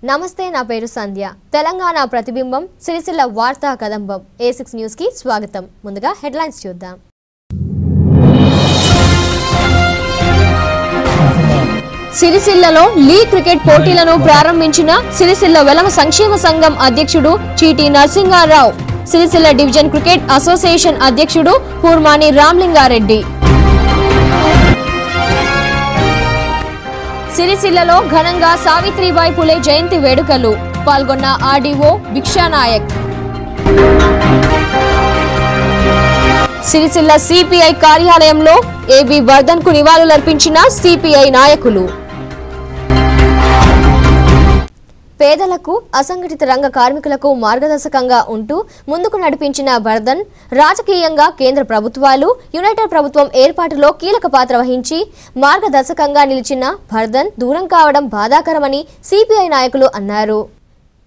నమస్తే, నా పేరు సంధ్య. తెలంగాణ ప్రతిబింబం సిరిసిల్ల వార్తా కదంబం A6 న్యూస్ కి స్వాగతం. ముందుగా హెడ్లైన్స్ చూద్దాం. సిరిసిల్లలో లీగ్ క్రికెట్ పోటీలను ప్రారంభించిన సిరిసిల్ల వెలమ సంక్షేమ సంఘం అధ్యక్షుడు Cheeti Narasingarao, Sircilla division cricket association అధ్యక్షుడు పూర్మాని రామలింగారెడ్డి. సిరిసిల్లలో ఘనంగా సావిత్రిబాయి పులే జయంతి వేడుకలు, పాల్గొన్న ఆర్డీఓ భిక్షానాయక్. సిరిసిల్ల సిపిఐ కార్యాలయంలో ఏబి వర్ధన్ కు నివాళులర్పించిన సిపిఐ నాయకులు. పేదలకు, అసంఘటిత రంగ కార్మికులకు మార్గదర్శకంగా ఉంటూ ముందుకు నడిపించిన వర్ధన్ రాజకీయంగా కేంద్ర ప్రభుత్వాలు, యునైటెడ్ ప్రభుత్వం ఏర్పాటులో కీలక పాత్ర వహించి మార్గదర్శకంగా నిలిచిన వర్ధన్ దూరం కావడం బాధాకరమని సిపిఐ నాయకులు అన్నారు.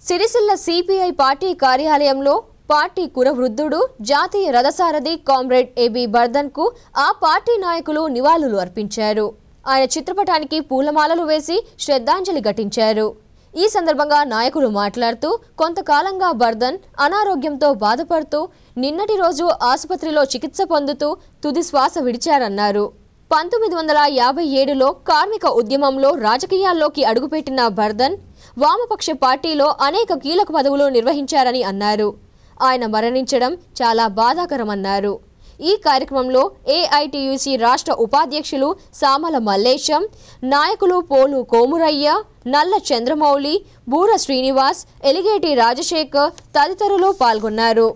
సిరిసిల్ల సిపిఐ పార్టీ కార్యాలయంలో పార్టీ కురవృద్ధుడు, జాతీయ రథసారథి కామ్రేడ్ ఏబి వర్ధన్ కు ఆ పార్టీ నాయకులు నివాళులు అర్పించారు. ఆయన చిత్రపటానికి పూలమాలలు వేసి శ్రద్ధాంజలి ఘటించారు. ఈ సందర్భంగా నాయకులు మాట్లాడుతూ, కొంతకాలంగా వర్ధన్ అనారోగ్యంతో బాధపడుతూ నిన్నటి రోజు ఆసుపత్రిలో చికిత్స పొందుతూ తుది శ్వాస విడిచారన్నారు. 1957లో కార్మిక ఉద్యమంలో రాజకీయాల్లోకి అడుగుపెట్టిన వర్ధన్ వామపక్ష పార్టీలో అనేక కీలక పదవులు నిర్వహించారని అన్నారు. ఆయన మరణించడం చాలా బాధాకరమన్నారు. ఈ కార్యక్రమంలో ఏఐటియుసి రాష్ట్ర ఉపాధ్యక్షులు సామల మల్లేశం, నాయకులు పోలు కోమురయ్య, నల్ల చంద్రమౌళి, బూర శ్రీనివాస్, ఎలిగేటి రాజశేఖర్ తదితరులు పాల్గొన్నారు.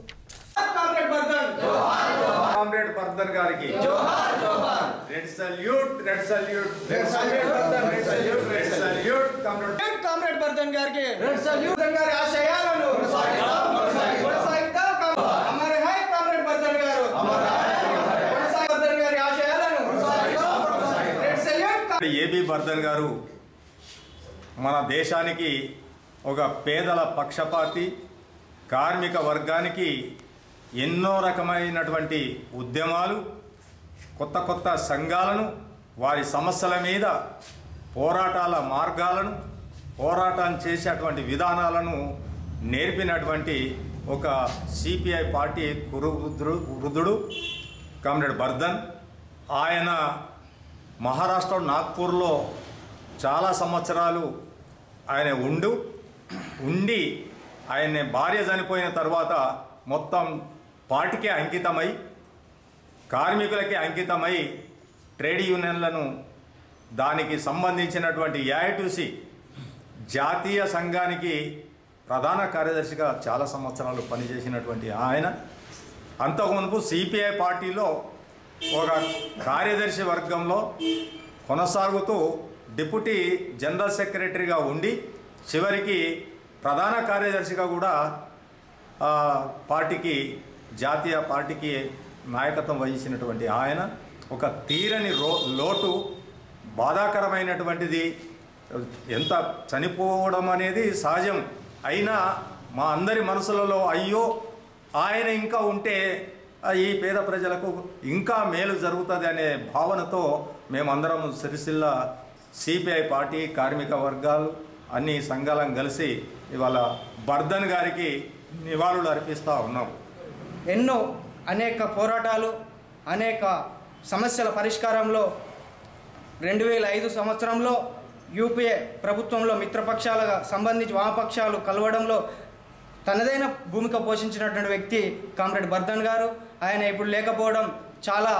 ఏబి వర్ధన్ గారు మన దేశానికి ఒక పేదల పక్షపాతి, కార్మిక వర్గానికి ఎన్నో రకమైనటువంటి ఉద్యమాలు, కొత్త కొత్త సంఘాలను, వారి సమస్యల మీద పోరాటాల మార్గాలను, పోరాటం చేసేటువంటి విధానాలను నేర్పినటువంటి ఒక సిపిఐ పార్టీ వృద్ధుడు కామ్రేడ్ వర్ధన్. ఆయన మహారాష్ట్ర నాగ్పూర్లో చాలా సంవత్సరాలు ఆయన ఉండి ఆయన భార్య చనిపోయిన తర్వాత మొత్తం పార్టీకే అంకితమై, కార్మికులకే అంకితమై, ట్రేడ్ యూనియన్లను, దానికి సంబంధించినటువంటి ఏఐటియుసి జాతీయ సంఘానికి ప్రధాన కార్యదర్శిగా చాలా సంవత్సరాలు పనిచేసినటువంటి ఆయన అంతకుముందు సిపిఐ పార్టీలో ఒక కార్యదర్శి వర్గంలో కొనసాగుతూ డిప్యూటీ జనరల్ సెక్రటరీగా ఉండి చివరికి ప్రధాన కార్యదర్శిగా కూడా పార్టీకి, జాతీయ పార్టీకి నాయకత్వం వహించినటువంటి ఆయన ఒక తీరని లోటు, బాధాకరమైనటువంటిది. ఎంత చనిపోవడం అనేది సహజం అయినా మా అందరి మనసులలో అయ్యో ఆయన ఇంకా ఉంటే ఈ పేద ప్రజలకు ఇంకా మేలు జరుగుతుంది అనే భావనతో మేమందరం సిరిసిల్ల సిపిఐ పార్టీ, కార్మిక వర్గాలు, అన్ని సంఘాలను కలిసి ఇవాళ వర్ధన్ గారికి నివాళులు అర్పిస్తూ ఉన్నాం. అనేక పోరాటాలు, అనేక సమస్యల పరిష్కారంలో 2005 సంవత్సరంలో యూపీఏ ప్రభుత్వంలో మిత్రపక్షాలుగా సంబంధించి వామపక్షాలు కలవడంలో తనదైన భూమిక పోషించినటువంటి వ్యక్తి కామ్రేడ్ వర్ధన్ గారు. ఆయన ఇప్పుడు లేకపోవడం చాలా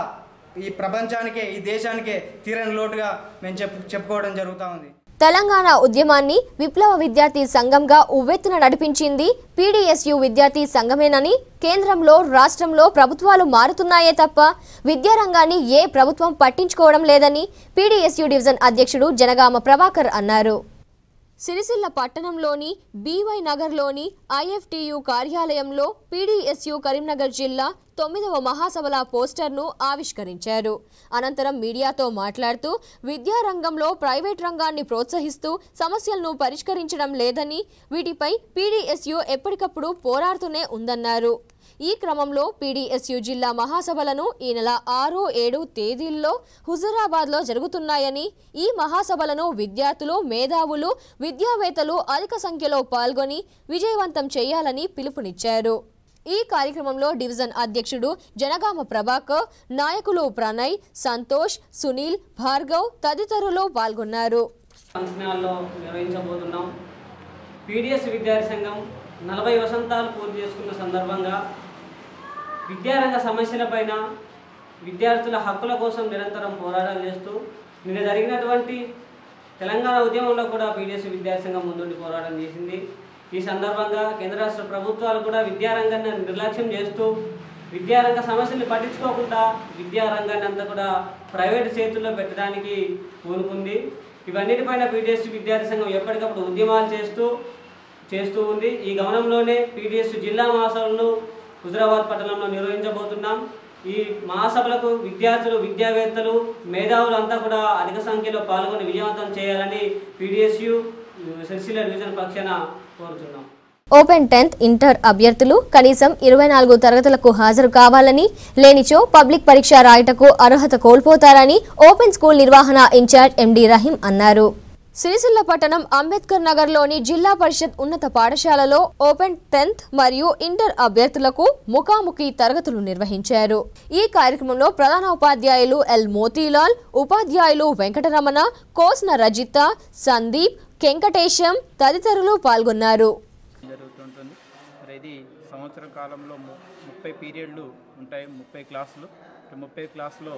ఈ ప్రపంచానికే, ఈ దేశానికే తీరని లోటుగా మేము చెప్పుకోవడం జరుగుతూ ఉంది. తెలంగాణ ఉద్యమాన్ని విప్లవ విద్యార్థి సంఘంగా ఉవ్వెత్తున నడిపించింది పీడీఎస్యు విద్యార్థి సంఘమేనని, కేంద్రంలో, రాష్ట్రంలో ప్రభుత్వాలు మారుతున్నాయే తప్ప విద్యారంగాన్ని ఏ ప్రభుత్వం పట్టించుకోవడం లేదని పీడీఎస్యు డివిజన్ అధ్యక్షుడు జనగామ ప్రభాకర్ అన్నారు. సిరిసిల్ల పట్టణంలోని బీవై నగర్లోని ఐఎఫ్టియు కార్యాలయంలో పీడీఎస్యు కరీంనగర్ జిల్లా 9వ మహాసభల పోస్టర్ను ఆవిష్కరించారు. అనంతరం మీడియాతో మాట్లాడుతూ, విద్యారంగంలో ప్రైవేట్ రంగాన్ని ప్రోత్సహిస్తూ సమస్యలను పరిష్కరించడం లేదని, వీటిపై పీడీఎస్యు ఎప్పటికప్పుడు పోరాడుతూనే ఉందన్నారు. ఈ క్రమంలో పీడీఎస్యు జిల్లా మహాసభలను ఈ నెల 6, 7 తేదీల్లో హుజూరాబాద్లో జరుగుతున్నాయని, ఈ మహాసభలను విద్యార్థులు, మేధావులు, విద్యావేత్తలు అధిక సంఖ్యలో పాల్గొని విజయవంతం చేయాలని పిలుపునిచ్చారు. ఈ కార్యక్రమంలో డివిజన్ అధ్యక్షుడు జనగామ ప్రభాకర్, నాయకులు ప్రణయ్, సంతోష్, సునీల్, భార్గవ్ తదితరులు పాల్గొన్నారు. పీడీఎస్ విద్యార్థి సంఘం 40 వసంతాలు పూర్తి చేసుకున్న సందర్భంగా విద్యారంగ సమస్యలపైన విద్యార్థుల హక్కుల కోసం నిరంతరం పోరాటాలు చేస్తూ నిన్న జరిగినటువంటి తెలంగాణ ఉద్యమంలో కూడా పీడీఎస్ విద్యార్థి సంఘం ముందుండి పోరాటం చేసింది. ఈ సందర్భంగా కేంద్ర రాష్ట్ర ప్రభుత్వాలు కూడా విద్యారంగాన్ని నిర్లక్ష్యం చేస్తూ విద్యారంగ సమస్యలు పట్టించుకోకుండా విద్యారంగాన్ని అంతా కూడా ప్రైవేటు చేతుల్లో పెట్టడానికి పూనుకుంది. ఇవన్నిటిపైన పీడీఎస్ విద్యార్థి సంఘం ఎప్పటికప్పుడు ఉద్యమాలు చేస్తూ ఉంది. ఈ గమనంలోనే పీడీఎస్ జిల్లా మహాసభలను హుజూరాబాద్ పట్టణంలో నిర్వహించబోతున్నాం. ఈ మహాసభలకు విద్యార్థులు, విద్యావేత్తలు, మేధావులు అంతా కూడా అధిక సంఖ్యలో పాల్గొని విజయవంతం చేయాలని పీడీఎస్యు సిరిసిల్ల డివిజన్ పక్షాన కోరుతున్నాం. ఓపెన్ 10th ఇంటర్ అభ్యర్థులు కనీసం 24 తరగతులకు హాజరు కావాలని, లేనిచో పబ్లిక్ పరీక్ష రాయటకు అర్హత కోల్పోతారని ఓపెన్ స్కూల్ నిర్వహణ ఇన్ఛార్జ్ ఎండి రహీం అన్నారు. సిరిసిల్ల పట్టణం అంబేద్కర్ నగర్లోని జిల్లా పరిషత్ ఉన్నత పాఠశాలలో ఓపెన్ 10th మరియు ఇంటర్ అభ్యర్థులకు ముఖాముఖి తరగతులు నిర్వహించారు. ఈ కార్యక్రమంలో ప్రధాన ఉపాధ్యాయులు ఎల్ మోతీలాల్, ఉపాధ్యాయులు వెంకటరమణ, కోస్న రజిత, సందీప్, వెంకటేశం తదితరులు పాల్గొన్నారు. జరుగుతుంటుంది. మరి ఇది సంవత్సరం కాలంలో 30 పీరియడ్లు ఉంటాయి, 30 క్లాసులు. 30 క్లాసులో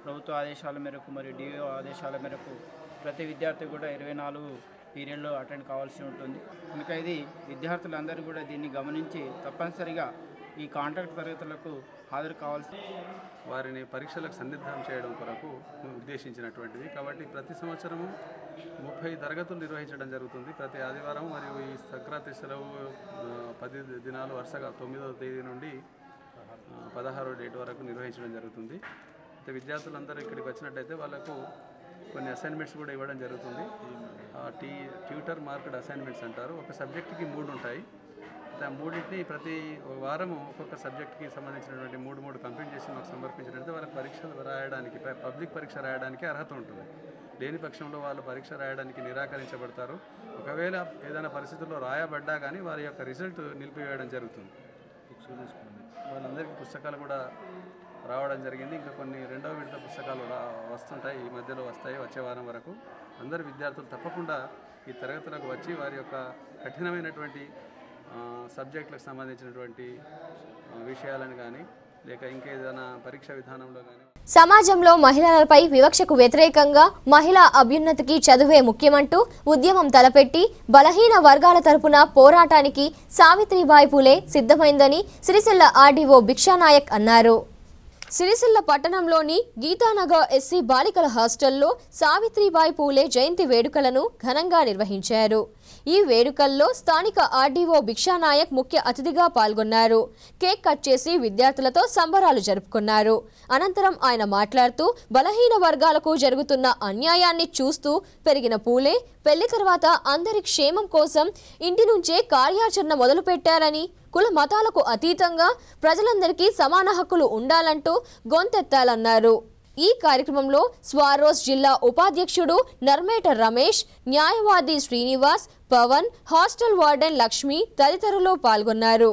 ప్రభుత్వ ఆదేశాల మేరకు మరియు డిఓ ఆదేశాల మేరకు ప్రతి విద్యార్థి కూడా 24 పీరియడ్లో అటెండ్ కావాల్సి ఉంటుంది. కనుక ఇది విద్యార్థులందరూ కూడా దీన్ని గమనించి తప్పనిసరిగా ఈ కాంట్రాక్ట్ తరగతులకు హాజరు కావాల్సి వారిని పరీక్షలకు సన్నిద్ధం చేయడం కొరకు ఉద్దేశించినటువంటిది. కాబట్టి ప్రతి సంవత్సరము 30 తరగతులు నిర్వహించడం జరుగుతుంది. ప్రతి ఆదివారం మరియు ఈ సంక్రాంతి సెలవు 10 దినాలు వరుసగా 9వ తేదీ నుండి 16వ డేట్ వరకు నిర్వహించడం జరుగుతుంది. అయితే విద్యార్థులందరూ ఇక్కడికి వచ్చినట్టయితే వాళ్ళకు కొన్ని అసైన్మెంట్స్ కూడా ఇవ్వడం జరుగుతుంది. ట్యూటర్ మార్క్డ్ అసైన్మెంట్స్ అంటారు. ఒక సబ్జెక్టుకి 3 ఉంటాయి. ఆ మూడింటిని ప్రతి వారము ఒక్కొక్క సబ్జెక్ట్కి సంబంధించినటువంటి 3 కంప్లీట్ చేసి మాకు సమర్పించినట్లయితే వాళ్ళకి పరీక్షలు రాయడానికి, పబ్లిక్ పరీక్ష రాయడానికి అర్హత ఉంటుంది. లేని పక్షంలో వాళ్ళు పరీక్ష రాయడానికి నిరాకరించబడతారు. ఒకవేళ ఏదైనా పరిస్థితుల్లో రాయబడ్డా కానీ వారి యొక్క రిజల్ట్ నిలిపివేయడం జరుగుతుంది. వాళ్ళందరికీ పుస్తకాలు కూడా రావడం జరిగింది. ఇంకా కొన్ని 2వ విడత పుస్తకాలు వస్తుంటాయి, ఈ మధ్యలో వస్తాయి వచ్చే వారం వరకు. అందరు విద్యార్థులు తప్పకుండా ఈ తరగతులకు వచ్చి వారి యొక్క కఠినమైనటువంటి సబ్జెక్టులకు సంబంధించినటువంటి విషయాలను కానీ లేక ఇంకేదైనా పరీక్ష విధానంలో కానీ సమాజంలో మహిళలపై వివక్షకు వ్యతిరేకంగా మహిళా అభ్యున్నతికి చదువే ముఖ్యమంటూ ఉద్యమం తలపెట్టి బలహీన వర్గాల తరపున పోరాటానికి సావిత్రిబాయి పూలే సిద్ధమైందని సిరిసిల్ల ఆర్డీఓ భిక్షానాయక్ అన్నారు. సిరిసిల్ల పట్టణంలోని గీతానగర్ ఎస్సీ బాలికల హాస్టల్లో సావిత్రిబాయి పూలే జయంతి వేడుకలను ఘనంగా నిర్వహించారు. ఈ వేడుకల్లో స్థానిక ఆర్డీఓ భిక్షానాయక్ ముఖ్య అతిథిగా పాల్గొన్నారు. కేక్ కట్ చేసి విద్యార్థులతో సంబరాలు జరుపుకున్నారు. అనంతరం ఆయన మాట్లాడుతూ బలహీన వర్గాలకు జరుగుతున్న అన్యాయాన్ని చూస్తూ పెరిగిన పూలే పెళ్లి తర్వాత అందరి క్షేమం కోసం ఇంటి నుంచే కార్యాచరణ మొదలుపెట్టారని, కుల మతాలకు అతీతంగా ప్రజలందరికీ సమాన హక్కులు ఉండాలంటూ గొంతెత్తాలన్నారు. ఈ కార్యక్రమంలో స్వారోస్ జిల్లా ఉపాధ్యక్షుడు నర్మేట రమేష్, న్యాయవాది శ్రీనివాస్, పవన్, హాస్టల్ వార్డెన్ లక్ష్మి తదితరులు పాల్గొన్నారు.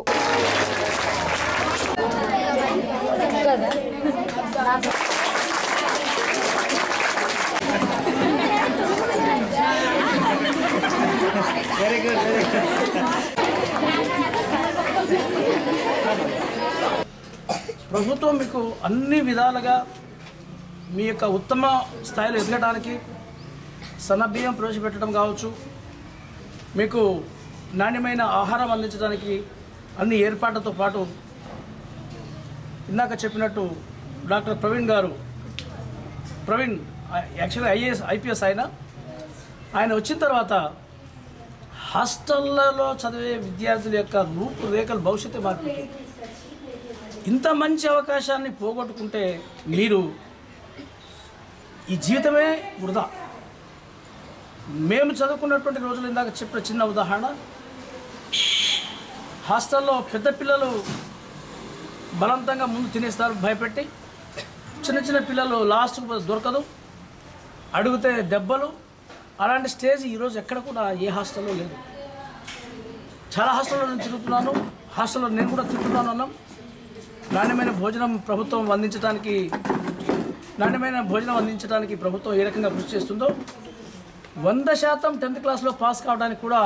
ప్రభుత్వం మీకు అన్ని విధాలుగా మీ యొక్క ఉత్తమ స్థాయిలో ఎదగడానికి సన్నబియ్యం ప్రవేశపెట్టడం కావచ్చు, మీకు నాణ్యమైన ఆహారం అందించడానికి అన్ని ఏర్పాట్లతో పాటు ఇందాక చెప్పినట్టు డాక్టర్ ప్రవీణ్ యాక్చువల్గా ఐపీఎస్ ఆయన వచ్చిన తర్వాత హాస్టళ్లలో చదివే విద్యార్థుల యొక్క రూపురేఖలు భవిష్యత్తు మార్పు. ఇంత మంచి అవకాశాన్ని పోగొట్టుకుంటే మీరు ఈ జీవితమే వృధా. మేము చదువుకున్నటువంటి రోజులు ఇందాక చెప్పిన చిన్న ఉదాహరణ, హాస్టల్లో పెద్ద పిల్లలు బలవంతంగా ముందు తినేస్తారు భయపెట్టి. చిన్న చిన్న పిల్లలు లాస్ట్కు దొరకదు, అడిగితే దెబ్బలు. అలాంటి స్టేజ్ ఈరోజు ఎక్కడ కూడా ఏ హాస్టల్లో లేదు. చాలా హాస్టల్లో నేను తిరుగుతున్నాను, హాస్టల్లో నేను కూడా తిరుగుతున్నాను. అన్నాం నాణ్యమైన భోజనం అందించడానికి ప్రభుత్వం ఏ రకంగా కృషి చేస్తుందో 100% 10th క్లాస్లో పాస్ కావడానికి కూడా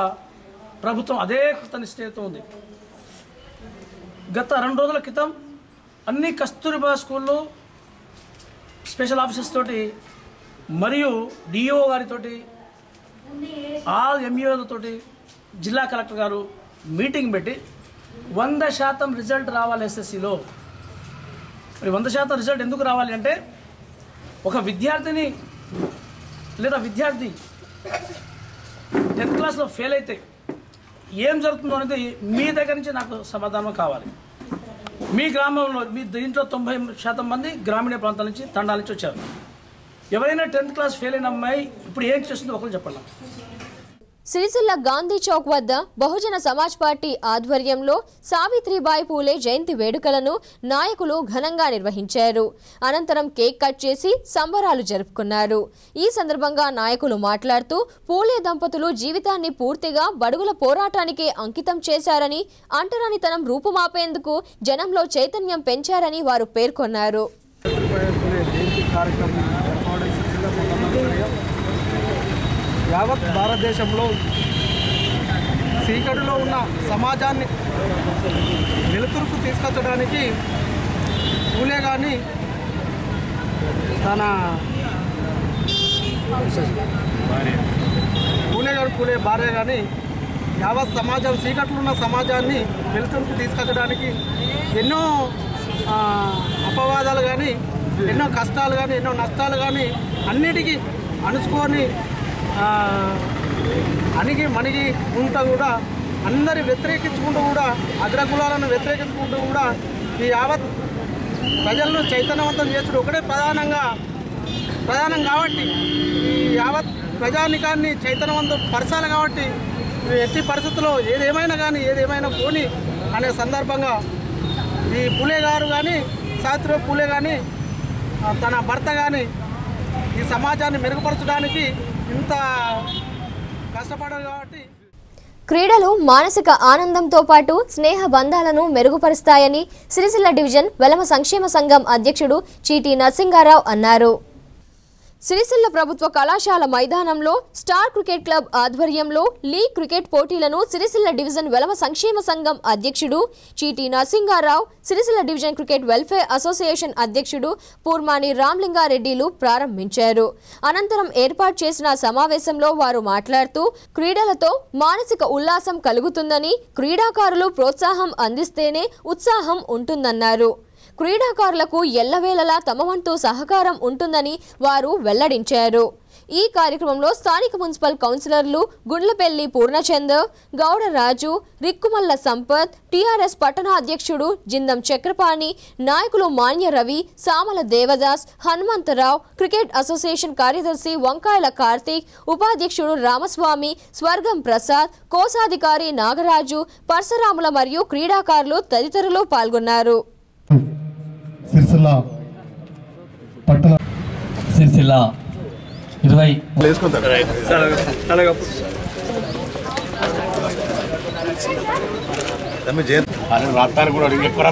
ప్రభుత్వం అదే కృతనిశ్చయంతో ఉంది. గత 2 రోజుల క్రితం అన్ని కస్తూరిబా స్కూళ్ళు స్పెషల్ ఆఫీసర్స్ తోటి మరియు డిఓ గారితోటి ఆల్ ఎంఈఓలతోటి జిల్లా కలెక్టర్ గారు మీటింగ్ పెట్టి 100% రిజల్ట్ రావాలి ఎస్ఎస్సిలో. మరి 100% రిజల్ట్ ఎందుకు రావాలి అంటే ఒక విద్యార్థిని లేదా విద్యార్థి 10th క్లాస్లో ఫెయిల్ అయితే ఏం జరుగుతుందో అనేది మీ దగ్గర నుంచి నాకు సమాధానం కావాలి. మీ గ్రామంలో మీ దీంట్లో 90% మంది గ్రామీణ ప్రాంతాల నుంచి తండాల నుంచి వచ్చారు. ఎవరైనా 10th క్లాస్ ఫెయిల్ అయిన అమ్మాయి ఇప్పుడు ఏం చేస్తుందో ఒకరు చెప్పండి. సిరిసిల్ల గాంధీ చౌక్ వద్ద బహుజన సమాజ్ పార్టీ ఆధ్వర్యంలో సావిత్రిబాయి పూలే జయంతి వేడుకలను నాయకులు ఘనంగా నిర్వహించారు. అనంతరం కేక్ కట్ చేసి సంబరాలు జరుపుకున్నారు. ఈ సందర్భంగా నాయకులు మాట్లాడుతూ పూలే దంపతులు జీవితాన్ని పూర్తిగా బడుగుల పోరాటానికే అంకితం చేశారని, అంటరానితనం రూపుమాపేందుకు జనంలో చైతన్యం పెంచారని వారు పేర్కొన్నారు. యావత్ భారతదేశంలో చీకటిలో ఉన్న సమాజాన్ని వెలుతురుకు తీసుకొచ్చడానికి పూలే కానీ తన పూలే భార్య కానీ యావత్ సమాజం చీకట్లో ఉన్న సమాజాన్ని వెలుతురుకు తీసుకొచ్చడానికి ఎన్నో అపవాదాలు కానీ, ఎన్నో కష్టాలు కానీ, ఎన్నో నష్టాలు కానీ అన్నిటికీ అణుచుకొని అణిగి మణిగి ఉంటూ కూడా అందరి వ్యతిరేకించుకుంటూ కూడా అగ్రకులాలను వ్యతిరేకించుకుంటూ కూడా ఈ యావత్ ప్రజలను చైతన్యవంతం చేసుడు ఒకటే ప్రధానం కాబట్టి ఈ యావత్ ప్రజానికాన్ని చైతన్యవంతం పరచాలి కాబట్టి ఎట్టి పరిస్థితుల్లో ఏదేమైనా పోని అనే సందర్భంగా ఈ పూలే గారు కానీ సావిత్రిబాయి పూలే కానీ తన భర్త కానీ ఈ సమాజాన్ని మెరుగుపరచడానికి ఇంత కష్టపడారు కాబట్టి. క్రీడలు మానసిక ఆనందంతో పాటు స్నేహ బంధాలను మెరుగుపరుస్తాయని సిరిసిల్ల డివిజన్ వెలమ సంక్షేమ సంఘం అధ్యక్షుడు చీటీ నరసింగారావు అన్నారు. సిరిసిల్ల ప్రభుత్వ కళాశాల మైదానంలో స్టార్ క్రికెట్ క్లబ్ ఆధ్వర్యంలో లీగ్ క్రికెట్ పోటీలను సిరిసిల్ల డివిజన్ వెలమ సంక్షేమ సంఘం అధ్యక్షుడు చీటీ Narasinga Rao, Sircilla division cricket welfare association అధ్యక్షుడు పూర్మాని రామలింగారెడ్డిలు ప్రారంభించారు. అనంతరం ఏర్పాటు చేసిన సమావేశంలో వారు మాట్లాడుతూ క్రీడలతో మానసిక ఉల్లాసం కలుగుతుందని, క్రీడాకారులు ప్రోత్సాహం అందిస్తేనే ఉత్సాహం ఉంటుందన్నారు. క్రీడాకారులకు ఎల్లవేళలా తమ వంతు సహకారం ఉంటుందని వారు వెల్లడించారు. ఈ కార్యక్రమంలో స్థానిక మున్సిపల్ కౌన్సిలర్లు గుండ్లపల్లి పూర్ణచందర్, గౌడ రాజు, రిక్కుమల్ల సంపత్, టీఆర్ఎస్ పట్టణ అధ్యక్షుడు జిందం చక్రపాణి, నాయకులు మాన్య రవి, సామల దేవదాస్, హనుమంతరావు, క్రికెట్ అసోసియేషన్ కార్యదర్శి వంకాయల కార్తీక్, ఉపాధ్యక్షుడు రామస్వామి, స్వర్గం ప్రసాద్, కోశాధికారి నాగరాజు, పరశురాముల మరియు క్రీడాకారులు తదితరులు పాల్గొన్నారు. సిరిసిల్ల 20 రాత్తాను కూడా ఎక్కువ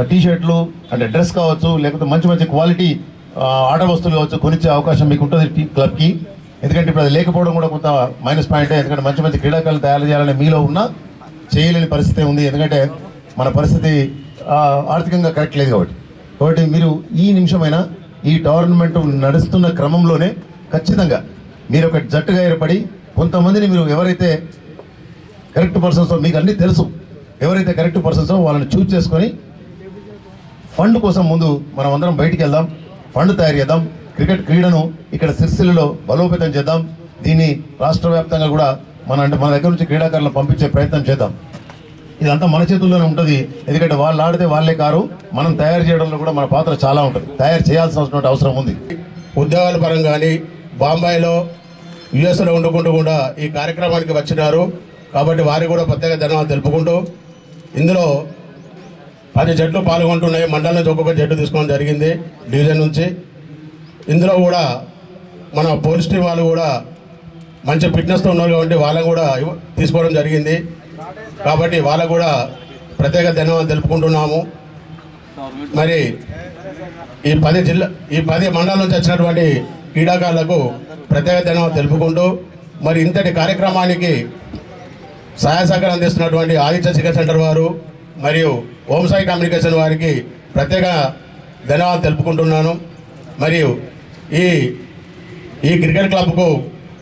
టీ షర్ట్లు అంటే డ్రెస్ కావచ్చు, లేకపోతే మంచి మంచి క్వాలిటీ ఆట వస్తువులు కావచ్చు కొనిచ్చే అవకాశం మీకు ఉంటుంది క్లబ్కి. ఎందుకంటే ఇప్పుడు అది లేకపోవడం కూడా కొంత మైనస్ పాయింటే. ఎందుకంటే మంచి మంచి క్రీడాకారులు తయారు చేయాలని మీలో ఉన్న చేయలేని పరిస్థితి ఉంది. ఎందుకంటే మన పరిస్థితి ఆర్థికంగా కరెక్ట్ లేదు కాబట్టి కాబట్టి మీరు ఈ నిమిషమైనా ఈ టోర్నమెంట్ నడుస్తున్న క్రమంలోనే ఖచ్చితంగా మీరు ఒక జట్టుగా ఏర్పడి కొంతమందిని మీరు ఎవరైతే కరెక్ట్ పర్సన్స్ మీకు అన్నీ తెలుసు, ఎవరైతే కరెక్ట్ పర్సన్స్ వాళ్ళని చూజ్ చేసుకొని ఫండ్ కోసం ముందు మనం అందరం బయటికి వెళ్దాం, ఫండ్ తయారు చేద్దాం, క్రికెట్ క్రీడను ఇక్కడ సిరిసిల్లలో బలోపేతం చేద్దాం. దీన్ని రాష్ట్ర వ్యాప్తంగా కూడా మన దగ్గర నుంచి క్రీడాకారులను పంపించే ప్రయత్నం చేద్దాం. ఇదంతా మన చేతుల్లోనే ఉంటుంది. ఎందుకంటే వాళ్ళు ఆడితే వాళ్ళే కారు, మనం తయారు చేయడంలో కూడా మన పాత్ర చాలా ఉంటుంది, తయారు చేయాల్సిన అవసరం ఉంది. ఉద్యోగాల పరంగా కానీ బాంబాయిలో యుఎస్లో ఉండుకుంటూ కూడా ఈ కార్యక్రమానికి వచ్చినారు. కాబట్టి వారికి కూడా ప్రత్యేక ధన్యవాదాలు తెలుపుకుంటూ, ఇందులో 10 జట్లు పాల్గొంటున్నాయి. మండలం నుంచి ఒక్కొక్క జట్టు తీసుకోవడం జరిగింది డివిజన్ నుంచి. ఇందులో కూడా మన పోలీస్ టీం వాళ్ళు కూడా మంచి ఫిట్నెస్తో ఉన్నారు కాబట్టి వాళ్ళని కూడా తీసుకోవడం జరిగింది. కాబట్టి వాళ్ళకు కూడా ప్రత్యేక ధన్యవాదాలు తెలుపుకుంటున్నాము. మరి ఈ 10 మండలం నుంచి వచ్చినటువంటి క్రీడాకారులకు ప్రత్యేక ధన్యవాదాలు తెలుపుకుంటూ, మరి ఇంతటి కార్యక్రమానికి సహాయ సహకారం అందిస్తున్నటువంటి ఆదిత్య శిఖర్ సెంటర్ వారు మరియు హోంసాయి కమ్యూనికేషన్ వారికి ప్రత్యేక ధన్యవాదాలు తెలుపుకుంటున్నాను. మరియు ఈ క్రికెట్ క్లబ్కు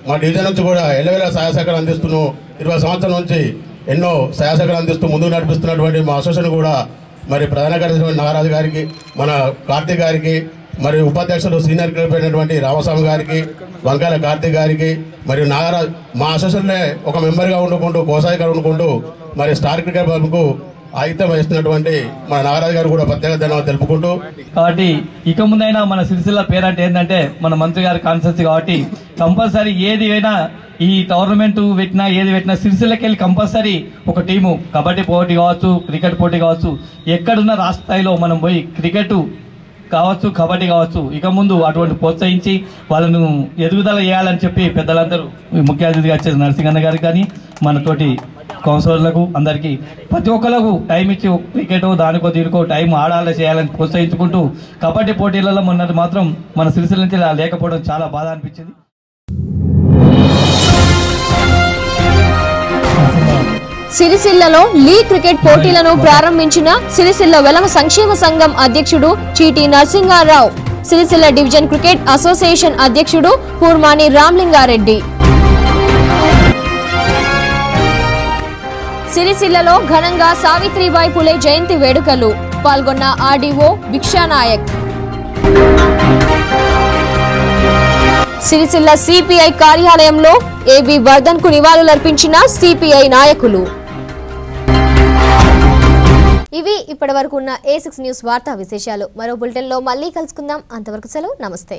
మా డివిజన్ నుంచి కూడా ఎల్లవేళ సహాయ సహకారం అందిస్తున్నాం. 20 సంవత్సరాల నుంచి ఎన్నో సహాయ సహకారం అందిస్తూ ముందుకు నడిపిస్తున్నటువంటి మా అసోసియేషన్ కూడా మరి ప్రధాన కార్యదర్శి నాగరాజు గారికి, మన కార్తీక్ గారికి, మరియు ఉపాధ్యక్షులు సీనియర్ క్రికెట్ అయినటువంటి రామస్వామి గారికి, వంకాయల కార్తీక్ గారికి, మరియు నాగరాజు మా అసోసియేషన్లో ఒక మెంబర్గా ఉండుకుంటూ కోసాయిగా ఉండుకుంటూ మరి స్టార్ క్రికెట్ క్లబ్కు ఆయుధం వహిస్తున్నటువంటి మన నాగరాజు గారు కూడా ప్రత్యేక ధన్యవాదాలు తెలుపుకుంటూ, కాబట్టి ఇక ముందైనా మన సిరిసిల్ల పేరు అంటే ఏంటంటే మన మంత్రి గారి కాన్సెప్ట్ కాబట్టి కంపల్సరీ ఏది అయినా ఈ టోర్నమెంట్ పెట్టినా ఏది పెట్టినా సిరిసిల్లకి వెళ్ళి కంపల్సరీ ఒక టీము కబడ్డీ పోటీ కావచ్చు, క్రికెట్ పోటీ కావచ్చు, ఎక్కడున్న రాష్ట్ర స్థాయిలో మనం పోయి క్రికెట్ కావచ్చు, కబడ్డీ కావచ్చు, ఇక ముందు అటువంటి ప్రోత్సహించి వాళ్ళను ఎదుగుదల చేయాలని చెప్పి పెద్దలందరూ ముఖ్య అతిథిగా వచ్చేసి నరసింహన్న గారికి కానీ మనతోటి కౌన్సిలర్లకు అందరికీ ప్రతి ఒక్కరికి టైం ఇచ్చి క్రికెట్ దానికో దీనికో టైం ఆడాలి చేయాలని ప్రోత్సహించుకుంటూ కబడ్డీ పోటీలలో మొన్నటి మాత్రం మన సిరిసిల్ల నుంచి లేకపోవడం చాలా బాధ అనిపించింది. సిరిసిల్లలో లీగ్ క్రికెట్ పోటీలను ప్రారంభించిన సిరిసిల్ల వెలమ సంక్షేమ సంఘం అధ్యక్షుడు Cheeti Narasimharao, Sircilla division cricket association అధ్యక్షుడు పూర్మాని రామ్లింగారెడ్డి. సిరిసిల్లలో ఘనంగా సావిత్రిబాయి పులే జయంతి వేడుకలు, పాల్గొన్న ఆర్డీఓ భిక్షానాయక్. సిరిసిల్ల సిపిఐ కార్యాలయంలో ఏబి వర్ధన్ కు నివాళులర్పించిన సిపిఐ నాయకులు. ఇవి ఇప్పటివరకు ఉన్న A6 న్యూస్ వార్తా విశేషాలు. మరో బులెటిన్ లో మళ్ళీ కలుసుకుందాం. అంతవరకు సెలవు, నమస్తే.